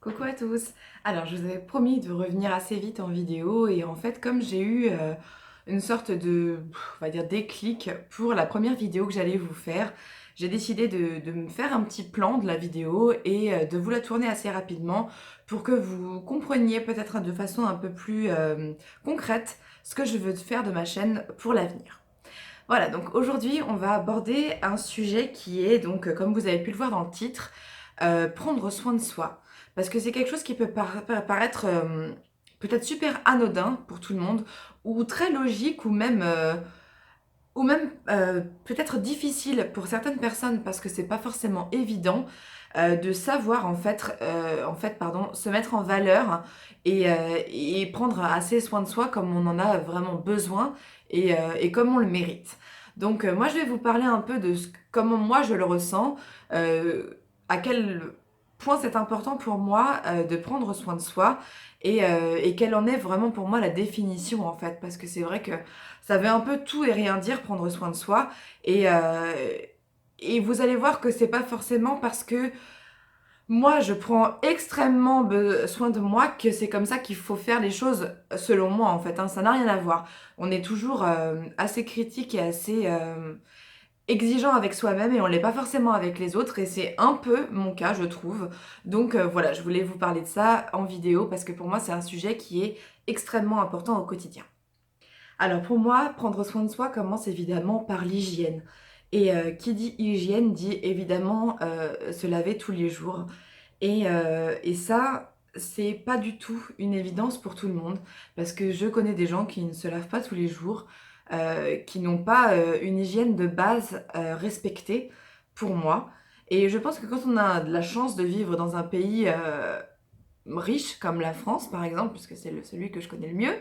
Coucou à tous. Alors, je vous avais promis de revenir assez vite en vidéo et en fait, comme j'ai eu une sorte de, on va dire, déclic pour la première vidéo que j'allais vous faire, j'ai décidé de me faire un petit plan de la vidéo et de vous la tourner assez rapidement pour que vous compreniez peut-être de façon un peu plus concrète ce que je veux faire de ma chaîne pour l'avenir. Voilà, donc aujourd'hui, on va aborder un sujet qui est donc, comme vous avez pu le voir dans le titre, prendre soin de soi. Parce que c'est quelque chose qui peut paraître peut-être super anodin pour tout le monde, ou très logique, ou même peut-être difficile pour certaines personnes parce que c'est pas forcément évident de savoir pardon, se mettre en valeur et prendre assez soin de soi comme on en a vraiment besoin et comme on le mérite. Donc moi je vais vous parler un peu de comment moi je le ressens, à quel point c'est important pour moi de prendre soin de soi et quelle en est vraiment pour moi la définition en fait, parce que c'est vrai que ça veut un peu tout et rien dire, prendre soin de soi. Et, euh, et vous allez voir que c'est pas forcément parce que moi je prends extrêmement soin de moi que c'est comme ça qu'il faut faire les choses selon moi en fait, hein. Ça n'a rien à voir. On est toujours assez critique et assez exigeant avec soi-même et on l'est pas forcément avec les autres et c'est un peu mon cas je trouve. Donc voilà, je voulais vous parler de ça en vidéo parce que pour moi c'est un sujet qui est extrêmement important au quotidien. Alors pour moi, prendre soin de soi commence évidemment par l'hygiène. Et qui dit hygiène dit évidemment se laver tous les jours. Et ça, c'est pas du tout une évidence pour tout le monde, parce que je connais des gens qui ne se lavent pas tous les jours, qui n'ont pas une hygiène de base respectée pour moi. Et je pense que quand on a de la chance de vivre dans un pays riche comme la France, par exemple, puisque c'est celui que je connais le mieux,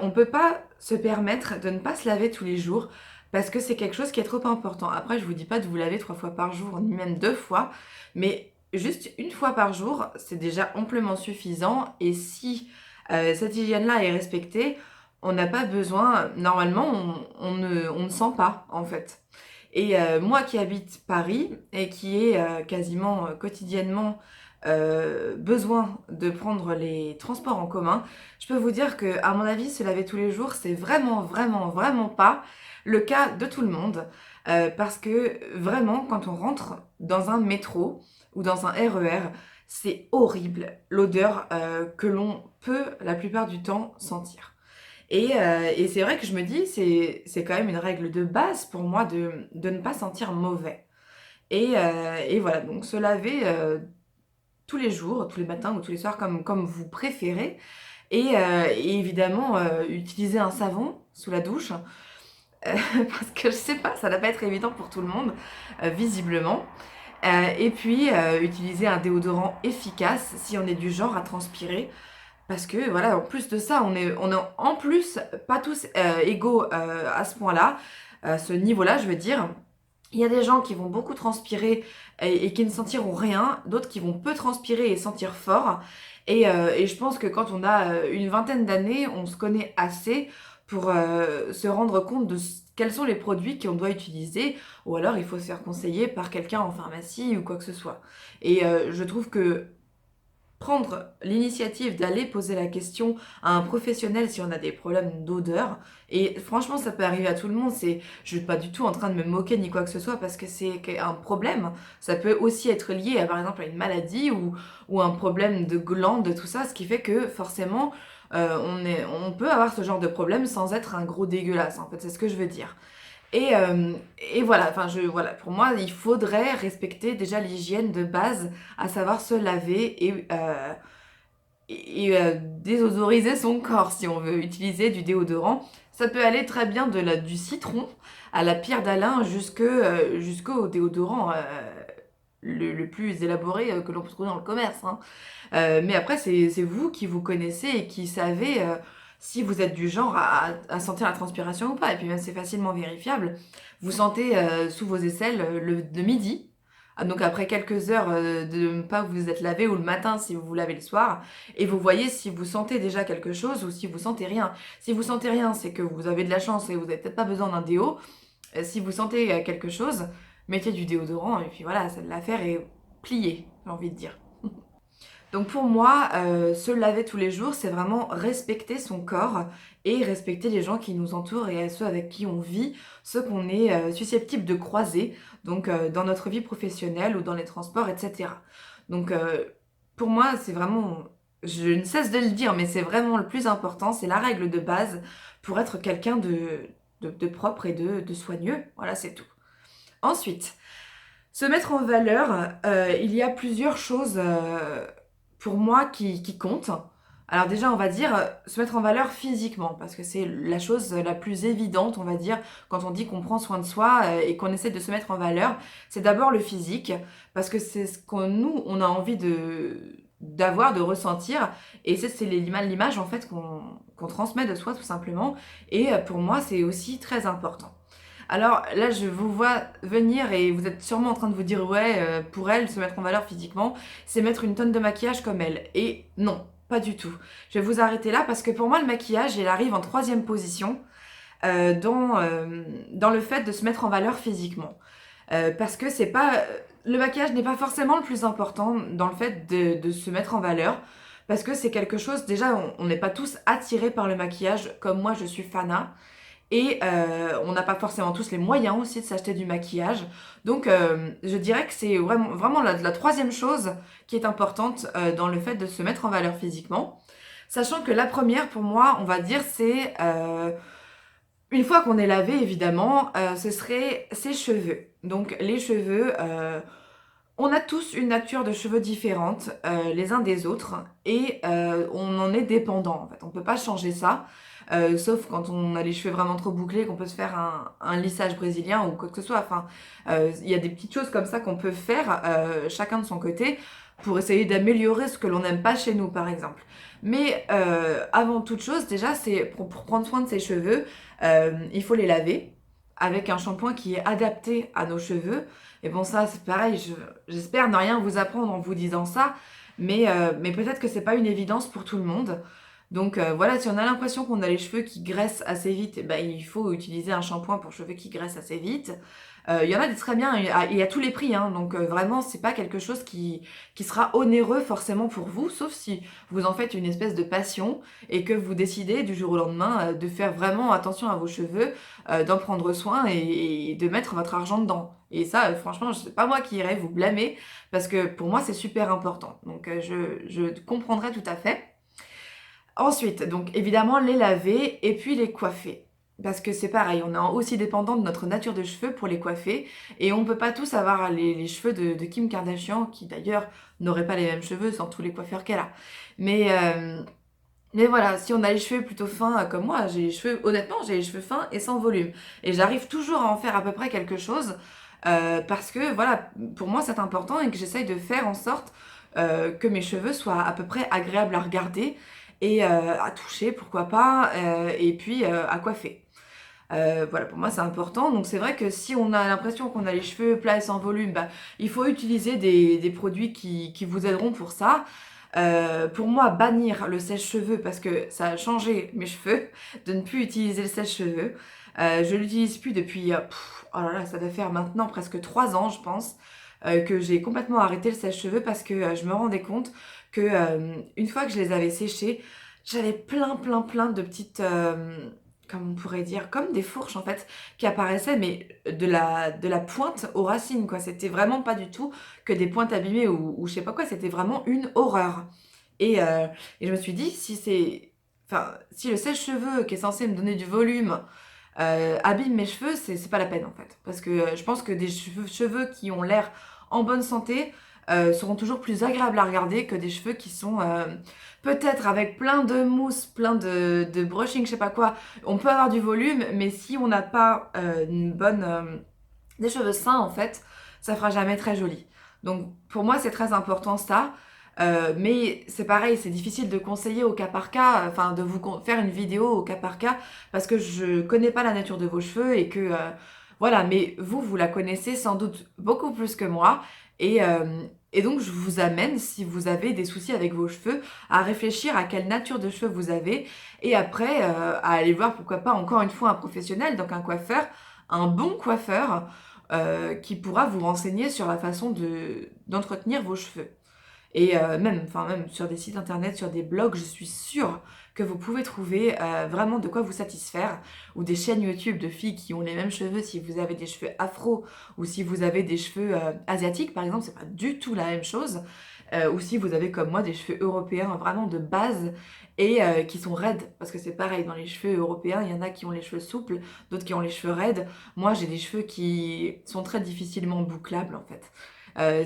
on peut pas se permettre de ne pas se laver tous les jours parce que c'est quelque chose qui est trop important. Après, je vous dis pas de vous laver 3 fois par jour, ni même 2 fois, mais juste une fois par jour, c'est déjà amplement suffisant. Et si cette hygiène-là est respectée, on n'a pas besoin, normalement, on ne sent pas en fait. Et moi qui habite Paris et qui ai quasiment quotidiennement besoin de prendre les transports en commun, je peux vous dire que, à mon avis, se laver tous les jours, c'est vraiment, vraiment, vraiment pas le cas de tout le monde. Parce que vraiment, quand on rentre dans un métro ou dans un RER, c'est horrible l'odeur que l'on peut la plupart du temps sentir. Et c'est vrai que je me dis, c'est quand même une règle de base pour moi de ne pas sentir mauvais. Et voilà, donc se laver tous les jours, tous les matins ou tous les soirs, comme vous préférez. Et évidemment, utiliser un savon sous la douche, parce que je sais pas, ça va pas être évident pour tout le monde, visiblement. Et puis, utiliser un déodorant efficace si on est du genre à transpirer. Parce que voilà, en plus de ça, on est en plus pas tous égaux à ce point-là, à ce niveau-là, je veux dire. Il y a des gens qui vont beaucoup transpirer et qui ne sentiront rien, d'autres qui vont peu transpirer et sentir fort. Et je pense que quand on a une vingtaine d'années, on se connaît assez pour se rendre compte de quels sont les produits qu'on doit utiliser, ou alors il faut se faire conseiller par quelqu'un en pharmacie ou quoi que ce soit. Et je trouve que prendre l'initiative d'aller poser la question à un professionnel si on a des problèmes d'odeur. Et franchement, ça peut arriver à tout le monde. Je suis pas du tout en train de me moquer ni quoi que ce soit parce que c'est un problème. Ça peut aussi être lié à, par exemple, à une maladie ou un problème de glande, tout ça, ce qui fait que forcément, on peut avoir ce genre de problème sans être un gros dégueulasse. En fait, c'est ce que je veux dire. Et, euh, et voilà, voilà, pour moi, il faudrait respecter déjà l'hygiène de base, à savoir se laver et désodoriser son corps si on veut utiliser du déodorant. Ça peut aller très bien du citron à la pierre d'Alain jusqu'au déodorant le plus élaboré que l'on peut trouver dans le commerce, hein. Mais après, c'est vous qui vous connaissez et qui savez si vous êtes du genre à sentir la transpiration ou pas. Et puis même, c'est facilement vérifiable. Vous sentez sous vos aisselles de midi. Ah, donc après quelques heures de ne pas vous être lavé ou le matin si vous vous lavez le soir. Et vous voyez si vous sentez déjà quelque chose ou si vous sentez rien. Si vous sentez rien, c'est que vous avez de la chance et vous n'avez peut-être pas besoin d'un déo. Si vous sentez quelque chose, mettez du déodorant et puis voilà, l'affaire est pliée, j'ai envie de dire. Donc pour moi, se laver tous les jours, c'est vraiment respecter son corps et respecter les gens qui nous entourent et ceux avec qui on vit, ceux qu'on est, susceptible de croiser, donc dans notre vie professionnelle ou dans les transports et cetera. Donc pour moi, c'est vraiment je ne cesse de le dire, mais c'est vraiment le plus important, c'est la règle de base pour être quelqu'un de propre et de soigneux. Voilà, c'est tout. Ensuite, se mettre en valeur, il y a plusieurs choses, pour moi qui comptent. Alors déjà, on va dire, se mettre en valeur physiquement, parce que c'est la chose la plus évidente, on va dire, quand on dit qu'on prend soin de soi, et qu'on essaie de se mettre en valeur. C'est d'abord le physique, parce que c'est ce qu'on nous, on a envie d'avoir, de ressentir, et c'est l'image, en fait, qu'on transmet de soi, tout simplement. Et pour moi, c'est aussi très important. Alors là, je vous vois venir et vous êtes sûrement en train de vous dire, ouais, pour elle, se mettre en valeur physiquement, c'est mettre une tonne de maquillage comme elle. Et non, pas du tout. Je vais vous arrêter là parce que pour moi, le maquillage, il arrive en troisième position dans le fait de se mettre en valeur physiquement. Parce que c'est pas... Le maquillage n'est pas forcément le plus important dans le fait de se mettre en valeur. Parce que c'est quelque chose, déjà, on n'est pas tous attirés par le maquillage, comme moi je suis fanat. Et on n'a pas forcément tous les moyens aussi de s'acheter du maquillage. Donc je dirais que c'est vraiment la troisième chose qui est importante dans le fait de se mettre en valeur physiquement. Sachant que la première pour moi, on va dire, c'est une fois qu'on est lavé évidemment, ce serait ses cheveux. Donc les cheveux, on a tous une nature de cheveux différente les uns des autres et on en est dépendant en fait. On peut pas changer ça, sauf quand on a les cheveux vraiment trop bouclés, qu'on peut se faire un lissage brésilien ou quoi que ce soit. Enfin, il y a des petites choses comme ça qu'on peut faire chacun de son côté pour essayer d'améliorer ce que l'on n'aime pas chez nous par exemple. Mais avant toute chose, déjà, c'est pour prendre soin de ses cheveux, il faut les laver avec un shampoing qui est adapté à nos cheveux. Et bon, ça, c'est pareil, j'espère ne rien vous apprendre en vous disant ça, mais peut-être que c'est pas une évidence pour tout le monde. Donc voilà, si on a l'impression qu'on a les cheveux qui graissent assez vite, eh ben, il faut utiliser un shampoing pour cheveux qui graissent assez vite. Il y en a des très bien, il y a tous les prix, hein, donc vraiment, c'est pas quelque chose qui sera onéreux forcément pour vous, sauf si vous en faites une espèce de passion et que vous décidez du jour au lendemain de faire vraiment attention à vos cheveux, d'en prendre soin et de mettre votre argent dedans. Et ça, franchement, c'est pas moi qui irai vous blâmer, parce que pour moi, c'est super important. Donc je comprendrai tout à fait. Ensuite, donc évidemment, les laver et puis les coiffer. Parce que c'est pareil, on est aussi dépendant de notre nature de cheveux pour les coiffer. Et on peut pas tous avoir les cheveux de Kim Kardashian, qui d'ailleurs n'aurait pas les mêmes cheveux sans tous les coiffeurs qu'elle a. Mais, euh, mais voilà, si on a les cheveux plutôt fins comme moi, j'ai les cheveux, honnêtement, j'ai les cheveux fins et sans volume. Et j'arrive toujours à en faire à peu près quelque chose. Parce que voilà, pour moi c'est important et que j'essaye de faire en sorte que mes cheveux soient à peu près agréables à regarder et à toucher, pourquoi pas, et puis à coiffer. Voilà, pour moi c'est important. Donc c'est vrai que si on a l'impression qu'on a les cheveux plats et sans volume, bah, il faut utiliser des produits qui vous aideront pour ça. Pour moi, bannir le sèche-cheveux parce que ça a changé mes cheveux, de ne plus utiliser le sèche-cheveux. Je l'utilise plus depuis, oh là là, ça doit faire maintenant presque 3 ans, je pense, que j'ai complètement arrêté le sèche-cheveux parce que je me rendais compte que une fois que je les avais séchés, j'avais plein de petites, comme on pourrait dire, comme des fourches en fait, qui apparaissaient, mais de la pointe aux racines, quoi. C'était vraiment pas du tout que des pointes abîmées ou je sais pas quoi, c'était vraiment une horreur. Et, euh, et je me suis dit, enfin, si le sèche-cheveux qui est censé me donner du volume abîme mes cheveux, c'est pas la peine en fait. Parce que je pense que des cheveux qui ont l'air en bonne santé seront toujours plus agréables à regarder que des cheveux qui sont peut-être avec plein de mousse, plein de brushing, je sais pas quoi. On peut avoir du volume, mais si on n'a pas une bonne, des cheveux sains en fait, ça fera jamais très joli. Donc pour moi c'est très important ça. Mais c'est pareil, c'est difficile de conseiller au cas par cas, enfin de vous faire une vidéo au cas par cas, parce que je connais pas la nature de vos cheveux et que voilà, mais vous la connaissez sans doute beaucoup plus que moi, et, euh, et donc je vous amène, si vous avez des soucis avec vos cheveux, à réfléchir à quelle nature de cheveux vous avez, et après à aller voir pourquoi pas encore une fois un professionnel, donc un coiffeur, un bon coiffeur qui pourra vous renseigner sur la façon d'entretenir vos cheveux. Et même sur des sites internet, sur des blogs, je suis sûre que vous pouvez trouver vraiment de quoi vous satisfaire, ou des chaînes YouTube de filles qui ont les mêmes cheveux si vous avez des cheveux afro ou si vous avez des cheveux asiatiques par exemple, c'est pas du tout la même chose. Ou si vous avez comme moi des cheveux européens vraiment de base et qui sont raides, parce que c'est pareil, dans les cheveux européens, il y en a qui ont les cheveux souples, d'autres qui ont les cheveux raides. Moi, j'ai des cheveux qui sont très difficilement bouclables en fait.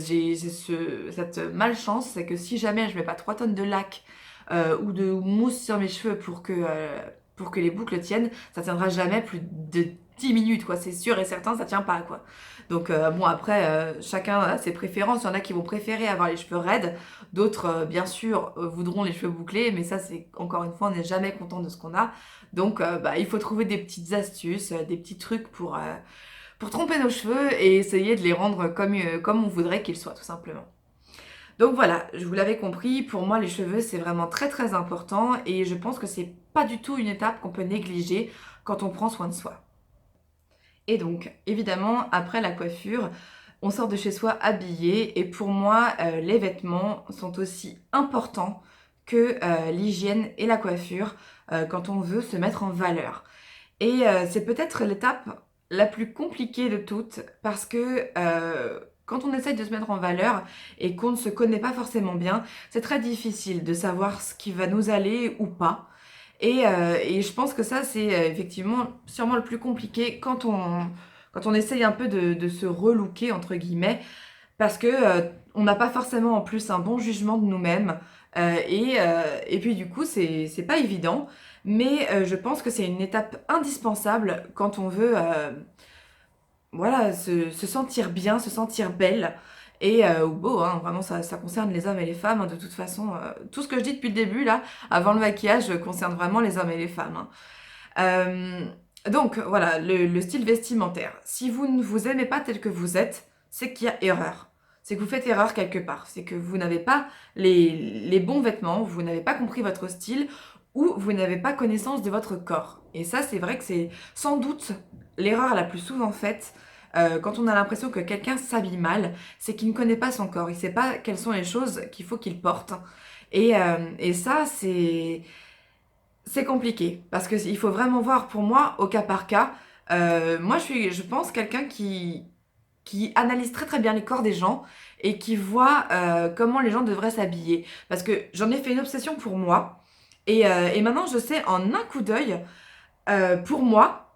J'ai cette malchance, c'est que si jamais je mets pas 3 tonnes de lac ou de mousse sur mes cheveux pour que les boucles tiennent, ça tiendra jamais plus de 10 minutes, quoi. C'est sûr et certain, ça tient pas, quoi. Donc, bon, après, chacun a ses préférences. Il y en a qui vont préférer avoir les cheveux raides. D'autres, bien sûr, voudront les cheveux bouclés. Mais ça, c'est encore une fois, on n'est jamais content de ce qu'on a. Donc, bah, il faut trouver des petites astuces, des petits trucs pour tromper nos cheveux et essayer de les rendre comme on voudrait qu'ils soient, tout simplement. Donc voilà, je vous l'avais compris, pour moi les cheveux c'est vraiment très très important et je pense que c'est pas du tout une étape qu'on peut négliger quand on prend soin de soi. Et donc évidemment après la coiffure, on sort de chez soi habillé et pour moi les vêtements sont aussi importants que l'hygiène et la coiffure quand on veut se mettre en valeur. Et c'est peut-être l'étape la plus compliquée de toutes parce que quand on essaye de se mettre en valeur et qu'on ne se connaît pas forcément bien, c'est très difficile de savoir ce qui va nous aller ou pas. Et je pense que ça, c'est effectivement sûrement le plus compliqué quand on essaye un peu de se relooker, entre guillemets, parce que on n'a pas forcément en plus un bon jugement de nous-mêmes. Et puis du coup, c'est pas évident, mais je pense que c'est une étape indispensable quand on veut voilà, se sentir bien, se sentir belle. Et ou beau, hein, vraiment ça concerne les hommes et les femmes, hein, de toute façon. Tout ce que je dis depuis le début, là, avant le maquillage, concerne vraiment les hommes et les femmes. Hein. Donc voilà, le style vestimentaire. Si vous ne vous aimez pas tel que vous êtes, c'est qu'il y a erreur. C'est que vous faites erreur quelque part. C'est que vous n'avez pas les bons vêtements, vous n'avez pas compris votre style ou vous n'avez pas connaissance de votre corps. Et ça, c'est vrai que c'est sans doute l'erreur la plus souvent faite quand on a l'impression que quelqu'un s'habille mal, c'est qu'il ne connaît pas son corps. Il ne sait pas quelles sont les choses qu'il faut qu'il porte. Et ça, c'est compliqué parce qu'il faut vraiment voir pour moi au cas par cas. Moi, je pense, quelqu'un qui analyse très très bien les corps des gens et qui voit comment les gens devraient s'habiller. Parce que j'en ai fait une obsession pour moi et maintenant je sais en un coup d'œil pour moi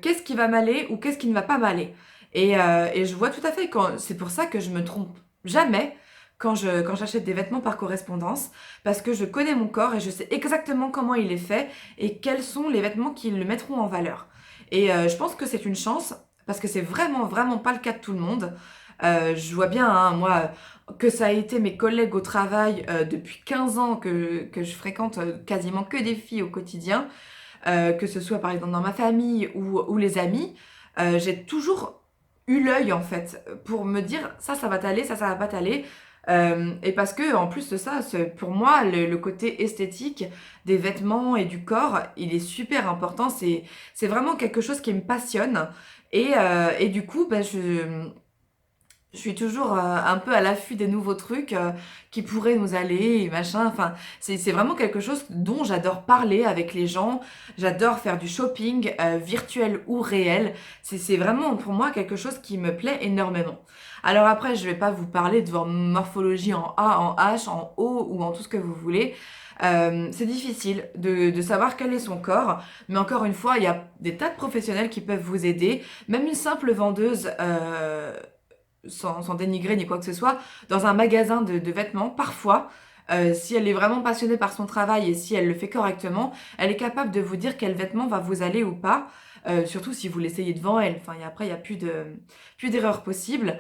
qu'est-ce qui va m'aller ou qu'est-ce qui ne va pas m'aller. Et je vois tout à fait c'est pour ça que je me trompe jamais quand j'achète des vêtements par correspondance, parce que je connais mon corps et je sais exactement comment il est fait et quels sont les vêtements qui le mettront en valeur. Et je pense que c'est une chance, parce que c'est vraiment, vraiment pas le cas de tout le monde. Je vois bien, hein, moi, que ça a été mes collègues au travail depuis 15 ans que je fréquente quasiment que des filles au quotidien, que ce soit par exemple dans ma famille ou les amis. J'ai toujours eu l'œil en fait pour me dire ça va t'aller, ça va pas t'aller. Et parce que en plus de ça, pour moi, le côté esthétique des vêtements et du corps, il est super important. C'est vraiment quelque chose qui me passionne. Et du coup, bah, je suis toujours un peu à l'affût des nouveaux trucs qui pourraient nous aller et machin. Enfin, c'est vraiment quelque chose dont j'adore parler avec les gens. J'adore faire du shopping virtuel ou réel. C'est vraiment pour moi quelque chose qui me plaît énormément. Alors après, je vais pas vous parler de votre morphologie en A, en H, en O ou en tout ce que vous voulez. C'est difficile de savoir quel est son corps, mais encore une fois, il y a des tas de professionnels qui peuvent vous aider. Même une simple vendeuse sans dénigrer ni quoi que ce soit, dans un magasin de vêtements, parfois, si elle est vraiment passionnée par son travail et si elle le fait correctement, elle est capable de vous dire quel vêtement va vous aller ou pas, surtout si vous l'essayez devant elle. Enfin, après, il n'y a plus d'erreur possible.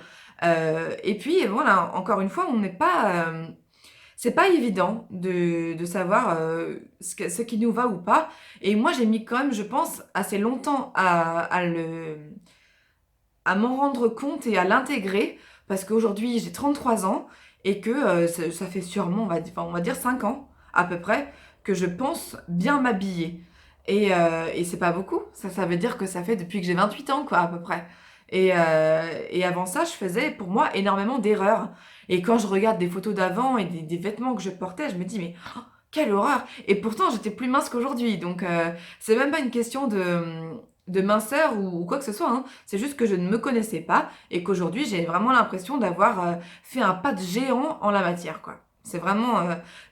Et puis, voilà, encore une fois, on n'est pas... c'est pas évident de savoir ce qui nous va ou pas. Et moi, j'ai mis quand même, je pense, assez longtemps à m'en rendre compte et à l'intégrer parce qu'aujourd'hui j'ai 33 ans et que ça fait sûrement, on va dire 5 ans à peu près, que je pense bien m'habiller. Et c'est pas beaucoup, ça veut dire que ça fait depuis que j'ai 28 ans quoi à peu près. Et avant ça, je faisais pour moi énormément d'erreurs. Et quand je regarde des photos d'avant et des vêtements que je portais, je me dis, mais oh, quelle horreur! Et pourtant, j'étais plus mince qu'aujourd'hui. Donc, c'est même pas une question de minceur ou quoi que ce soit, hein. C'est juste que je ne me connaissais pas et qu'aujourd'hui, j'ai vraiment l'impression d'avoir fait un pas de géant en la matière, quoi. C'est vraiment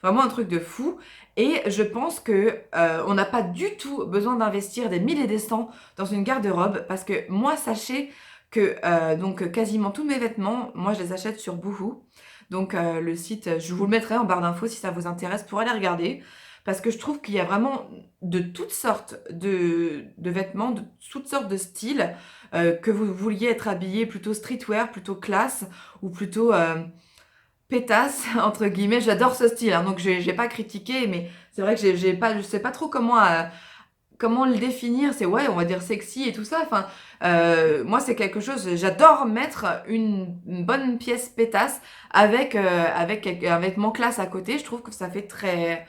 un truc de fou. Et je pense que on n'a pas du tout besoin d'investir des 1000 et des cents dans une garde-robe parce que moi, sachez que donc quasiment tous mes vêtements, moi je les achète sur Boohoo. Donc le site, je vous le mettrai en barre d'infos si ça vous intéresse pour aller regarder. Parce que je trouve qu'il y a vraiment de toutes sortes de vêtements, de toutes sortes de styles, que vous vouliez être habillé plutôt streetwear, plutôt classe, ou plutôt pétasse, entre guillemets. J'adore ce style, hein, donc j'ai pas critiqué, mais c'est vrai que j'ai pas, je sais pas trop comment le définir. C'est, ouais, on va dire sexy et tout ça. Enfin, moi, c'est quelque chose, j'adore mettre une bonne pièce pétasse avec un vêtement classe à côté. Je trouve que ça fait très...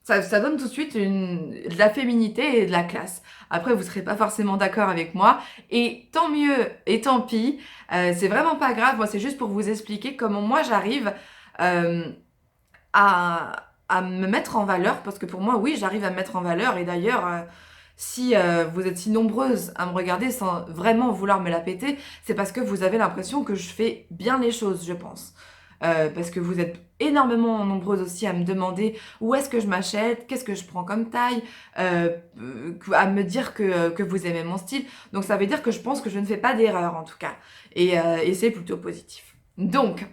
Ça donne tout de suite de la féminité et de la classe. Après, vous serez pas forcément d'accord avec moi. Et tant mieux et tant pis. C'est vraiment pas grave. Moi, c'est juste pour vous expliquer comment moi j'arrive euh, à me mettre en valeur. Parce que pour moi, oui, j'arrive à me mettre en valeur. Et d'ailleurs, si vous êtes si nombreuses à me regarder sans vraiment vouloir me la péter, c'est parce que vous avez l'impression que je fais bien les choses, je pense. Parce que vous êtes énormément nombreuses aussi à me demander où est-ce que je m'achète, qu'est-ce que je prends comme taille, à me dire que vous aimez mon style. Donc ça veut dire que je pense que je ne fais pas d'erreur en tout cas. Et c'est plutôt positif. Donc,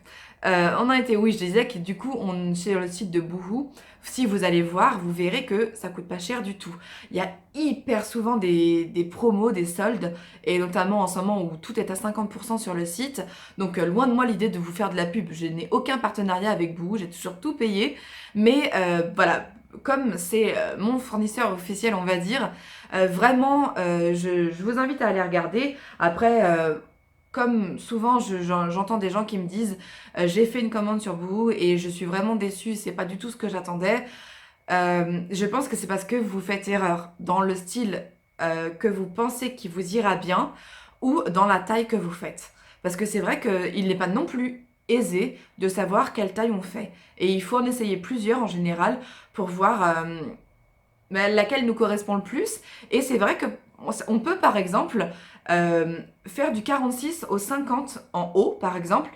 on a été, oui, je disais que du coup, sur le site de Boohoo, si vous allez voir, vous verrez que ça coûte pas cher du tout. Il y a hyper souvent des promos, des soldes, et notamment en ce moment où tout est à 50% sur le site. Donc loin de moi l'idée de vous faire de la pub. Je n'ai aucun partenariat avec Boohoo, j'ai toujours tout payé. Mais voilà, comme c'est mon fournisseur officiel, on va dire, vraiment, je vous invite à aller regarder. Après, comme souvent, j'entends des gens qui me disent j'ai fait une commande sur Boohoo et je suis vraiment déçue, c'est pas du tout ce que j'attendais. Je pense que c'est parce que vous faites erreur dans le style que vous pensez qui vous ira bien ou dans la taille que vous faites. Parce que c'est vrai qu'il n'est pas non plus aisé de savoir quelle taille on fait. Et il faut en essayer plusieurs en général pour voir laquelle nous correspond le plus. Et c'est vrai que on peut par exemple faire du 46 au 50 en haut par exemple.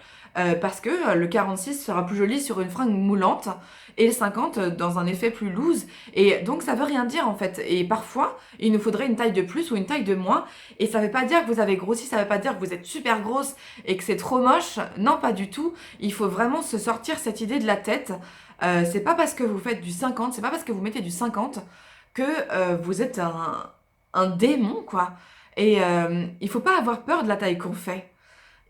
Parce que le 46 sera plus joli sur une fringue moulante et le 50 dans un effet plus loose. Et donc ça veut rien dire en fait. Et parfois, il nous faudrait une taille de plus ou une taille de moins. Et ça veut pas dire que vous avez grossi, ça veut pas dire que vous êtes super grosse et que c'est trop moche. Non, pas du tout. Il faut vraiment se sortir cette idée de la tête. C'est pas parce que vous faites du 50, c'est pas parce que vous mettez du 50 que vous êtes un démon, quoi. Et il faut pas avoir peur de la taille qu'on fait.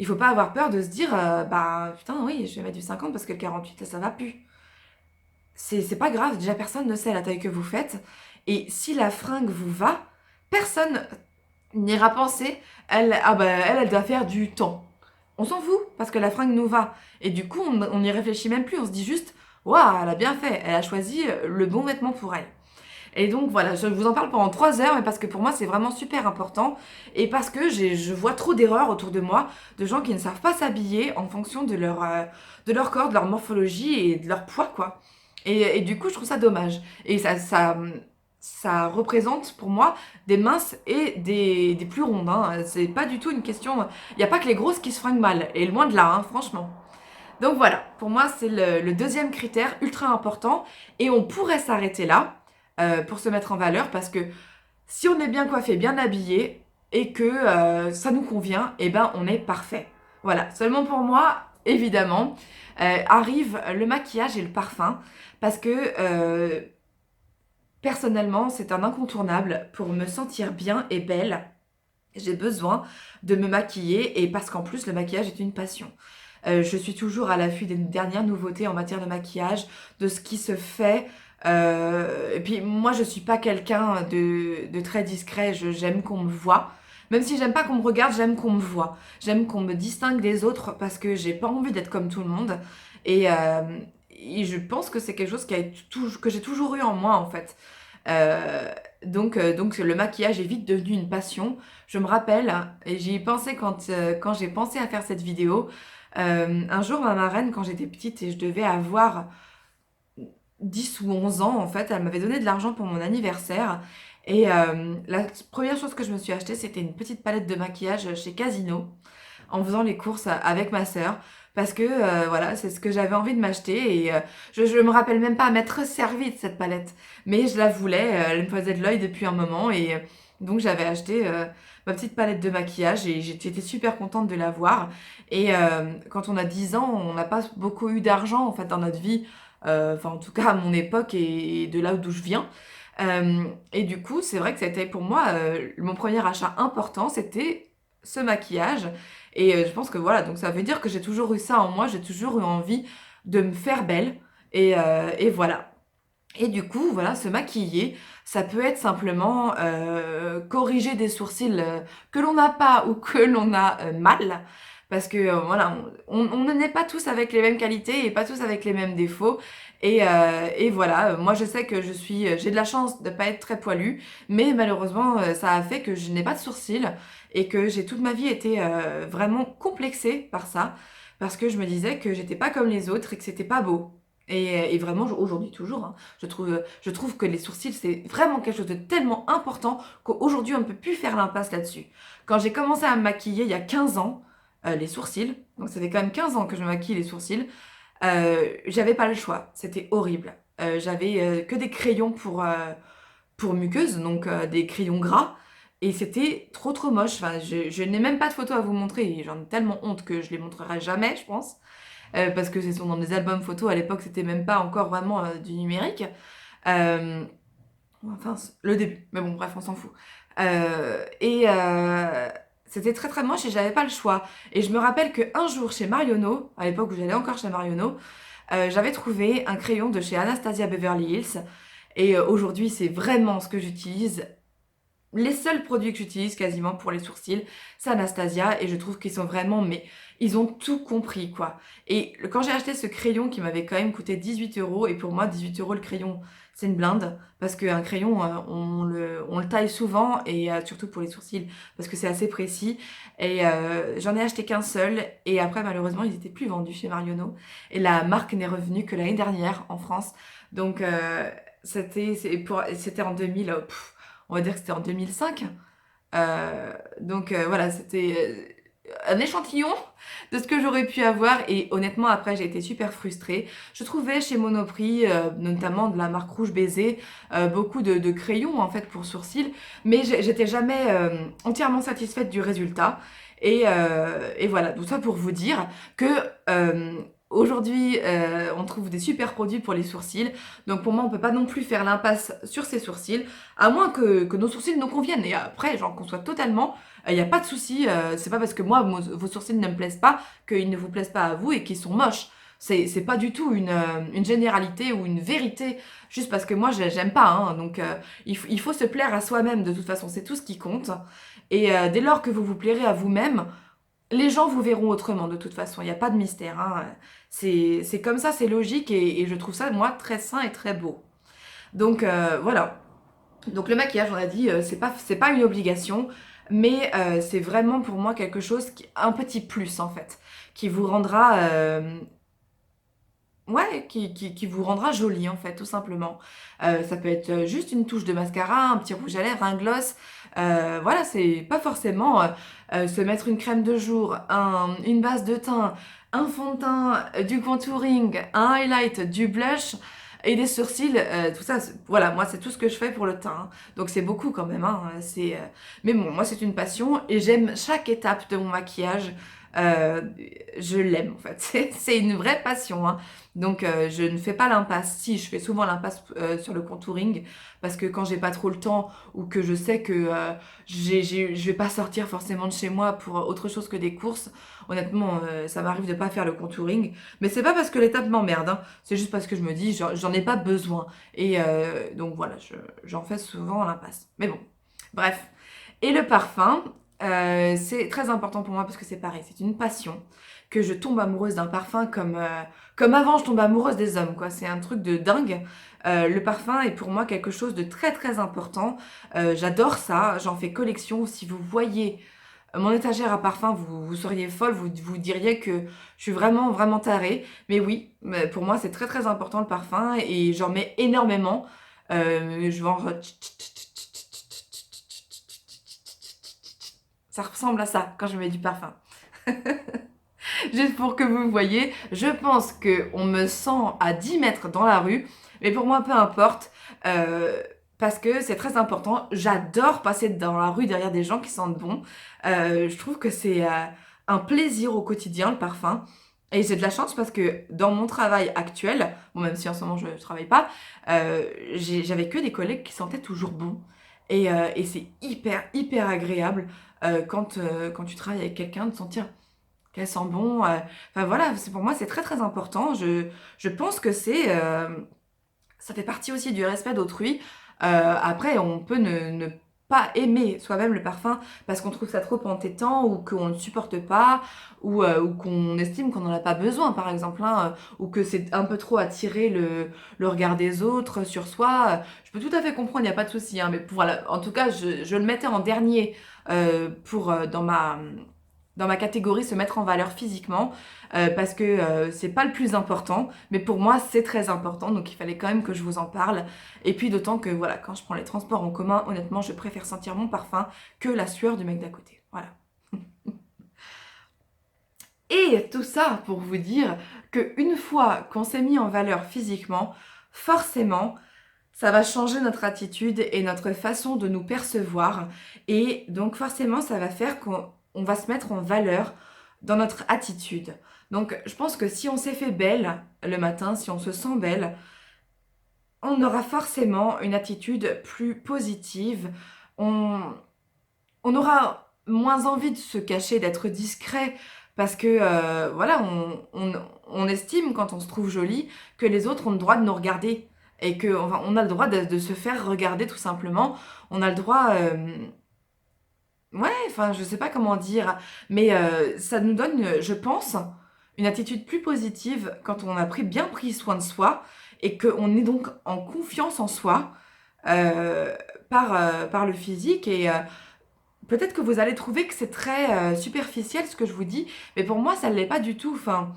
Il faut pas avoir peur de se dire, bah putain, oui, je vais mettre du 50 parce que le 48, ça va plus. C'est pas grave, déjà personne ne sait la taille que vous faites. Et si la fringue vous va, personne n'ira penser, elle doit faire du temps. On s'en fout parce que la fringue nous va. Et du coup, on n'y réfléchit même plus, on se dit juste, waouh, elle a bien fait, elle a choisi le bon vêtement pour elle. Et donc voilà, je vous en parle pendant 3 heures, mais parce que pour moi c'est vraiment super important et parce que je vois trop d'erreurs autour de moi, de gens qui ne savent pas s'habiller en fonction de leur corps, de leur morphologie et de leur poids, quoi. Et du coup, je trouve ça dommage. Et ça représente pour moi des minces et des plus rondes, hein. C'est pas du tout une question. Il n'y a pas que les grosses qui se fringuent mal, et loin de là, hein, franchement. Donc voilà, pour moi c'est le deuxième critère ultra important et on pourrait s'arrêter là pour se mettre en valeur parce que si on est bien coiffé, bien habillé et que ça nous convient, eh ben on est parfait. Voilà, seulement pour moi, évidemment, arrive le maquillage et le parfum parce que personnellement c'est un incontournable pour me sentir bien et belle. J'ai besoin de me maquiller et parce qu'en plus le maquillage est une passion. Je suis toujours à l'affût des dernières nouveautés en matière de maquillage, de ce qui se fait. Et puis moi je suis pas quelqu'un de très discret, j'aime qu'on me voit. Même si j'aime pas qu'on me regarde, j'aime qu'on me voit. J'aime qu'on me distingue des autres parce que j'ai pas envie d'être comme tout le monde. Et, et je pense que c'est quelque chose que j'ai toujours eu en moi en fait. Donc le maquillage est vite devenu une passion. Je me rappelle, et j'y ai pensé quand j'ai pensé à faire cette vidéo, un jour ma marraine, quand j'étais petite et je devais avoir 10 ou 11 ans en fait, elle m'avait donné de l'argent pour mon anniversaire et la première chose que je me suis achetée, c'était une petite palette de maquillage chez Casino en faisant les courses avec ma sœur parce que voilà, c'est ce que j'avais envie de m'acheter et je me rappelle même pas m'être servie de cette palette, mais je la voulais, elle me faisait de l'œil depuis un moment et donc j'avais acheté ma petite palette de maquillage et j'étais super contente de l'avoir. Et quand on a 10 ans, on n'a pas beaucoup eu d'argent en fait dans notre vie, enfin en tout cas à mon époque et de là d'où je viens. Et du coup, c'est vrai que c'était pour moi mon premier achat important, c'était ce maquillage. Et je pense que voilà, donc ça veut dire que j'ai toujours eu ça en moi, j'ai toujours eu envie de me faire belle. Et voilà. Et du coup, voilà, se maquiller, ça peut être simplement corriger des sourcils que l'on n'a pas ou que l'on a mal. Parce que voilà, on ne naît pas tous avec les mêmes qualités et pas tous avec les mêmes défauts. Et voilà, moi je sais que j'ai de la chance de pas être très poilue, mais malheureusement ça a fait que je n'ai pas de sourcils et que j'ai toute ma vie été vraiment complexée par ça, parce que je me disais que j'étais pas comme les autres et que c'était pas beau. Et vraiment, aujourd'hui toujours, hein, je trouve que les sourcils, c'est vraiment quelque chose de tellement important qu'aujourd'hui, on ne peut plus faire l'impasse là-dessus. Quand j'ai commencé à me maquiller il y a 15 ans, les sourcils, donc ça fait quand même 15 ans que je me maquille les sourcils, j'avais pas le choix, c'était horrible. J'avais que des crayons pour muqueuse, donc des crayons gras, et c'était trop moche. Enfin, je n'ai même pas de photos à vous montrer, et j'en ai tellement honte que je les montrerai jamais, je pense. Parce que ce sont dans des albums photos, à l'époque c'était même pas encore vraiment du numérique. Euh, enfin, le début, mais bon, bref, on s'en fout. C'était très moche et j'avais pas le choix. Et je me rappelle qu'un jour chez Marionneau, à l'époque où j'allais encore chez Marionneau, j'avais trouvé un crayon de chez Anastasia Beverly Hills. Et aujourd'hui, c'est vraiment ce que j'utilise. Les seuls produits que j'utilise quasiment pour les sourcils, c'est Anastasia et je trouve qu'ils sont vraiment, mais ils ont tout compris quoi. Et quand j'ai acheté ce crayon qui m'avait quand même coûté 18 euros, et pour moi 18 euros le crayon c'est une blinde, parce qu'un crayon on le taille souvent et surtout pour les sourcils parce que c'est assez précis. Et j'en ai acheté qu'un seul et après malheureusement ils étaient plus vendus chez Marionneau et la marque n'est revenue que l'année dernière en France. Donc c'était en 2000. On va dire que c'était en 2005. Donc voilà, c'était un échantillon de ce que j'aurais pu avoir et honnêtement après j'ai été super frustrée. Je trouvais chez Monoprix, notamment de la marque Rouge Baiser, beaucoup de crayons en fait pour sourcils, mais j'étais jamais entièrement satisfaite du résultat. Et voilà, tout ça pour vous dire que aujourd'hui on trouve des super produits pour les sourcils, donc pour moi on peut pas non plus faire l'impasse sur ces sourcils, à moins que nos sourcils nous conviennent. Et après, j'en conçois totalement, il n'y a pas de souci, c'est pas parce que moi, vos sourcils ne me plaisent pas qu'ils ne vous plaisent pas à vous et qu'ils sont moches. C'est pas du tout une généralité ou une vérité, juste parce que moi, j'aime pas. Hein. Donc, il faut se plaire à soi-même, de toute façon, c'est tout ce qui compte. Et dès lors que vous vous plairez à vous-même, les gens vous verront autrement, de toute façon, il n'y a pas de mystère. Hein. C'est comme ça, c'est logique, et je trouve ça, moi, très sain et très beau. Donc, voilà. Donc le maquillage, on a dit, c'est pas une obligation, mais c'est vraiment pour moi quelque chose, un petit plus en fait, qui vous rendra, ouais, qui vous rendra jolie en fait, tout simplement. Ça peut être juste une touche de mascara, un petit rouge à lèvres, un gloss. Voilà, c'est pas forcément se mettre une crème de jour, une base de teint, un fond de teint, du contouring, un highlight, du blush. Et des sourcils, tout ça, voilà, moi c'est tout ce que je fais pour le teint. Hein. Donc c'est beaucoup quand même. Hein, mais bon, moi c'est une passion et j'aime chaque étape de mon maquillage. Euh, je l'aime en fait. C'est une vraie passion. Hein. Donc je ne fais pas l'impasse. Si, je fais souvent l'impasse sur le contouring parce que quand j'ai pas trop le temps ou que je sais que je vais pas sortir forcément de chez moi pour autre chose que des courses, honnêtement, ça m'arrive de pas faire le contouring. Mais c'est pas parce que l'étape m'emmerde, hein. C'est juste parce que je me dis, j'en ai pas besoin. Et donc voilà, j'en fais souvent l'impasse. Mais bon, bref. Et le parfum, c'est très important pour moi parce que c'est pareil, c'est une passion. que je tombe amoureuse d'un parfum comme avant je tombe amoureuse des hommes, quoi. C'est un truc de dingue. Le parfum est pour moi quelque chose de très très important. J'adore ça, j'en fais collection. Si vous voyez mon étagère à parfum, vous seriez folle, vous diriez que je suis vraiment vraiment tarée. Mais oui, pour moi c'est très très important le parfum et j'en mets énormément. Je vais en... Ça ressemble à ça quand je mets du parfum. Juste pour que vous voyez, je pense qu'on me sent à 10 mètres dans la rue, mais pour moi, peu importe, parce que c'est très important. J'adore passer dans la rue derrière des gens qui sentent bon. Je trouve que c'est un plaisir au quotidien, le parfum. Et j'ai de la chance parce que dans mon travail actuel, bon, même si en ce moment je ne travaille pas, j'avais que des collègues qui sentaient toujours bon. Et c'est hyper, hyper agréable quand tu travailles avec quelqu'un de sentir qu'elle sent bon. Enfin voilà, pour moi c'est très très important. Je pense que ça fait partie aussi du respect d'autrui. Après, on peut ne pas aimer soi-même le parfum parce qu'on trouve ça trop entêtant ou qu'on ne supporte pas ou qu'on estime qu'on n'en a pas besoin, par exemple, hein, ou que c'est un peu trop attirer le regard des autres sur soi. Je peux tout à fait comprendre, il n'y a pas de souci, hein, mais voilà, en tout cas, je le mettais en dernier dans ma catégorie se mettre en valeur physiquement parce que c'est pas le plus important, mais pour moi c'est très important, donc il fallait quand même que je vous en parle. Et puis d'autant que voilà, quand je prends les transports en commun, honnêtement, je préfère sentir mon parfum que la sueur du mec d'à côté. Voilà. Et tout ça pour vous dire qu'une fois qu'on s'est mis en valeur physiquement, forcément, ça va changer notre attitude et notre façon de nous percevoir. Et donc forcément, ça va faire qu'on va se mettre en valeur dans notre attitude. Donc je pense que si on s'est fait belle le matin, si on se sent belle, on aura forcément une attitude plus positive. On, on aura moins envie de se cacher, d'être discret, parce que voilà, on estime quand on se trouve jolie que les autres ont le droit de nous regarder et que enfin, on a le droit de se faire regarder tout simplement. On a le droit, ouais, enfin je sais pas comment dire, mais ça nous donne, je pense, une attitude plus positive quand on a bien pris soin de soi et qu'on est donc en confiance en soi euh, par le physique et peut-être que vous allez trouver que c'est très superficiel ce que je vous dis, mais pour moi, ça ne l'est pas du tout. Enfin,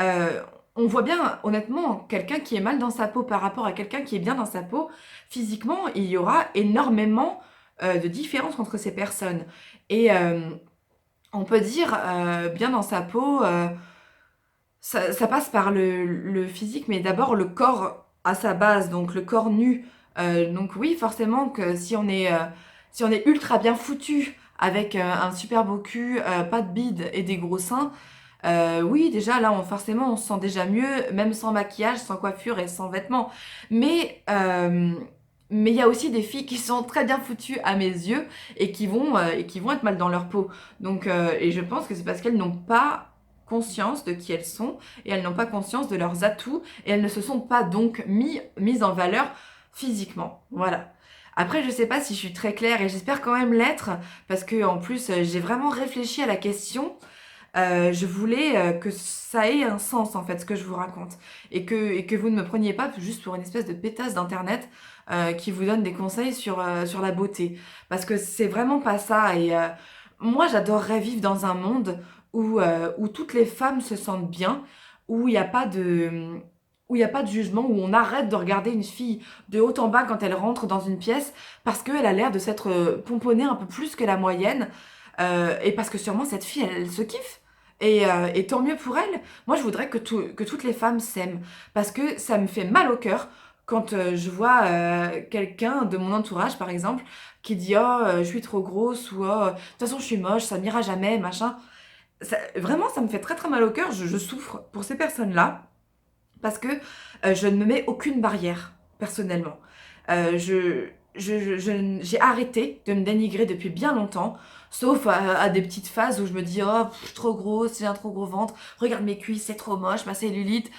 euh, on voit bien, honnêtement, quelqu'un qui est mal dans sa peau par rapport à quelqu'un qui est bien dans sa peau. Physiquement, il y aura énormément de différences entre ces personnes. Et on peut dire bien dans sa peau, ça passe par le physique, mais d'abord le corps à sa base, donc le corps nu. Donc oui, forcément que si on est ultra bien foutu avec un super beau cul, pas de bide et des gros seins, oui, déjà là, forcément, on se sent déjà mieux, même sans maquillage, sans coiffure et sans vêtements. Mais mais il y a aussi des filles qui sont très bien foutues à mes yeux et qui vont être mal dans leur peau. Donc, et je pense que c'est parce qu'elles n'ont pas conscience de qui elles sont et elles n'ont pas conscience de leurs atouts et elles ne se sont pas donc mises en valeur physiquement. Voilà. Après, je sais pas si je suis très claire et j'espère quand même l'être parce que en plus, j'ai vraiment réfléchi à la question. Je voulais que ça ait un sens en fait ce que je vous raconte et que vous ne me preniez pas juste pour une espèce de pétasse d'internet qui vous donne des conseils sur la beauté parce que c'est vraiment pas ça et moi j'adorerais vivre dans un monde où toutes les femmes se sentent bien, où il n'y a pas de où il n'y a pas de jugement, où on arrête de regarder une fille de haut en bas quand elle rentre dans une pièce parce qu'elle a l'air de s'être pomponnée un peu plus que la moyenne et parce que sûrement cette fille elle se kiffe. Et tant mieux pour elle. Moi, je voudrais que toutes les femmes s'aiment. Parce que ça me fait mal au cœur quand je vois quelqu'un de mon entourage, par exemple, qui dit «Oh, je suis trop grosse» ou «Oh, de toute façon, je suis moche, ça m'ira jamais», machin. Vraiment, ça me fait très très mal au cœur. Je souffre pour ces personnes-là parce que je ne me mets aucune barrière, personnellement. Euh, je, j'ai arrêté de me dénigrer depuis bien longtemps, sauf à des petites phases où je me dis oh, trop grosse, j'ai un trop gros ventre, regarde mes cuisses, c'est trop moche, ma cellulite.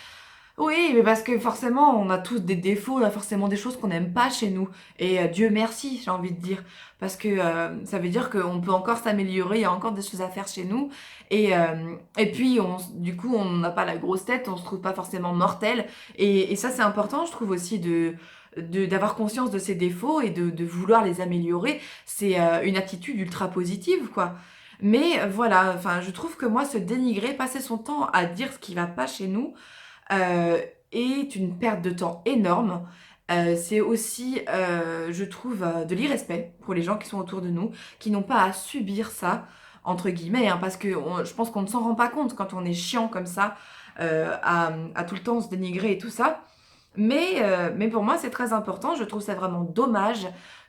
Oui, mais parce que forcément, on a tous des défauts, on a forcément des choses qu'on n'aime pas chez nous. Et Dieu merci, j'ai envie de dire. Parce que ça veut dire qu'on peut encore s'améliorer, il y a encore des choses à faire chez nous. Et puis, du coup, on n'a pas la grosse tête, on se trouve pas forcément mortel. Et ça, c'est important, je trouve aussi, d'avoir conscience de ses défauts et de vouloir les améliorer. C'est une attitude ultra positive, quoi. Mais voilà, enfin, je trouve que moi, se dénigrer, passer son temps à dire ce qui va pas chez nous, euh, est une perte de temps énorme. C'est aussi, je trouve, de l'irrespect pour les gens qui sont autour de nous, qui n'ont pas à subir ça, entre guillemets, hein, parce que je pense qu'on ne s'en rend pas compte quand on est chiant comme ça, à tout le temps se dénigrer et tout ça. Mais pour moi, c'est très important. Je trouve ça vraiment dommage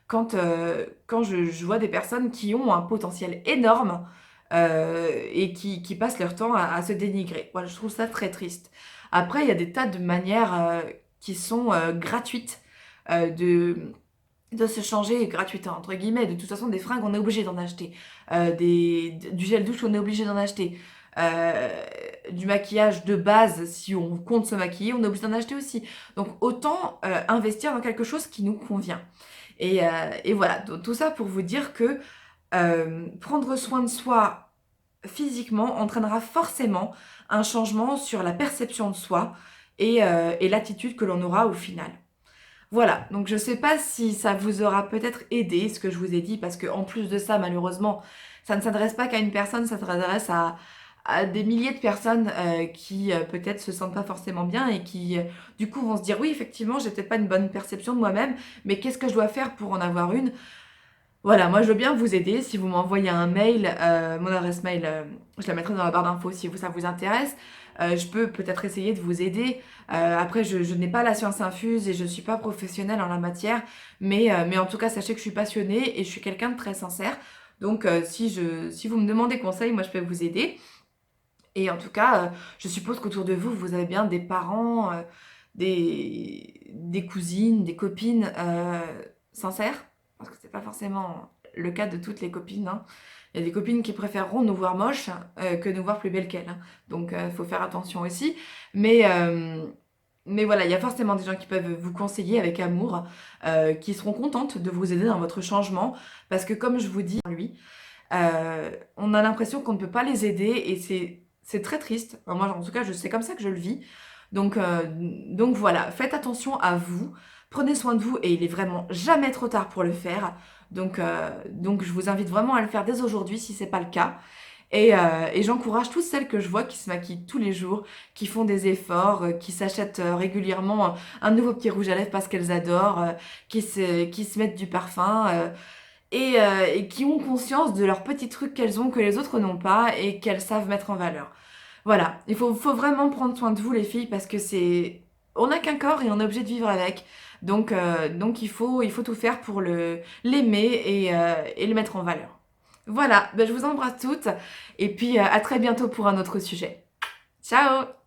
quand je vois des personnes qui ont un potentiel énorme et qui passent leur temps à se dénigrer. Voilà, je trouve ça très triste. Après, il y a des tas de manières qui sont gratuites euh, de, de se changer gratuitement, entre guillemets. De toute façon, des fringues, on est obligé d'en acheter. Du gel douche, on est obligé d'en acheter. Euh, du maquillage de base, si on compte se maquiller, on est obligé d'en acheter aussi. Donc autant investir dans quelque chose qui nous convient. Et voilà, tout ça pour vous dire que prendre soin de soi physiquement entraînera forcément un changement sur la perception de soi et l'attitude que l'on aura au final. Voilà, donc je sais pas si ça vous aura peut-être aidé ce que je vous ai dit, parce que en plus de ça, malheureusement, ça ne s'adresse pas qu'à une personne, ça s'adresse à des milliers de personnes qui peut-être se sentent pas forcément bien et qui du coup vont se dire oui, effectivement, j'ai peut-être pas une bonne perception de moi-même, mais qu'est-ce que je dois faire pour en avoir une? Voilà, moi je veux bien vous aider. Si vous m'envoyez un mail, mon adresse mail, je la mettrai dans la barre d'infos si ça vous intéresse. Je peux peut-être essayer de vous aider. Après, je n'ai pas la science infuse et je ne suis pas professionnelle en la matière, mais en tout cas, sachez que je suis passionnée et je suis quelqu'un de très sincère. Donc, si vous me demandez conseil, moi je peux vous aider. Et en tout cas, je suppose qu'autour de vous, vous avez bien des parents, des cousines, des copines sincères, parce que c'est pas forcément le cas de toutes les copines, hein. Il y a des copines qui préféreront nous voir moches que nous voir plus belles qu'elles, hein. Donc, il faut faire attention aussi. Mais, euh, mais voilà, il y a forcément des gens qui peuvent vous conseiller avec amour, qui seront contentes de vous aider dans votre changement, parce que comme je vous dis, lui, on a l'impression qu'on ne peut pas les aider et c'est très triste. Enfin, moi, en tout cas, c'est comme ça que je le vis. Donc voilà, faites attention à vous, prenez soin de vous et il est vraiment jamais trop tard pour le faire. Donc je vous invite vraiment à le faire dès aujourd'hui si c'est pas le cas. Et j'encourage toutes celles que je vois qui se maquillent tous les jours, qui font des efforts, qui s'achètent régulièrement un nouveau petit rouge à lèvres parce qu'elles adorent, qui se mettent du parfum. Et qui ont conscience de leurs petits trucs qu'elles ont que les autres n'ont pas et qu'elles savent mettre en valeur. Voilà, il faut vraiment prendre soin de vous les filles parce que on n'a qu'un corps et on est obligé de vivre avec. Donc il faut tout faire pour l'aimer et le mettre en valeur. Voilà, ben, je vous embrasse toutes et puis à très bientôt pour un autre sujet. Ciao!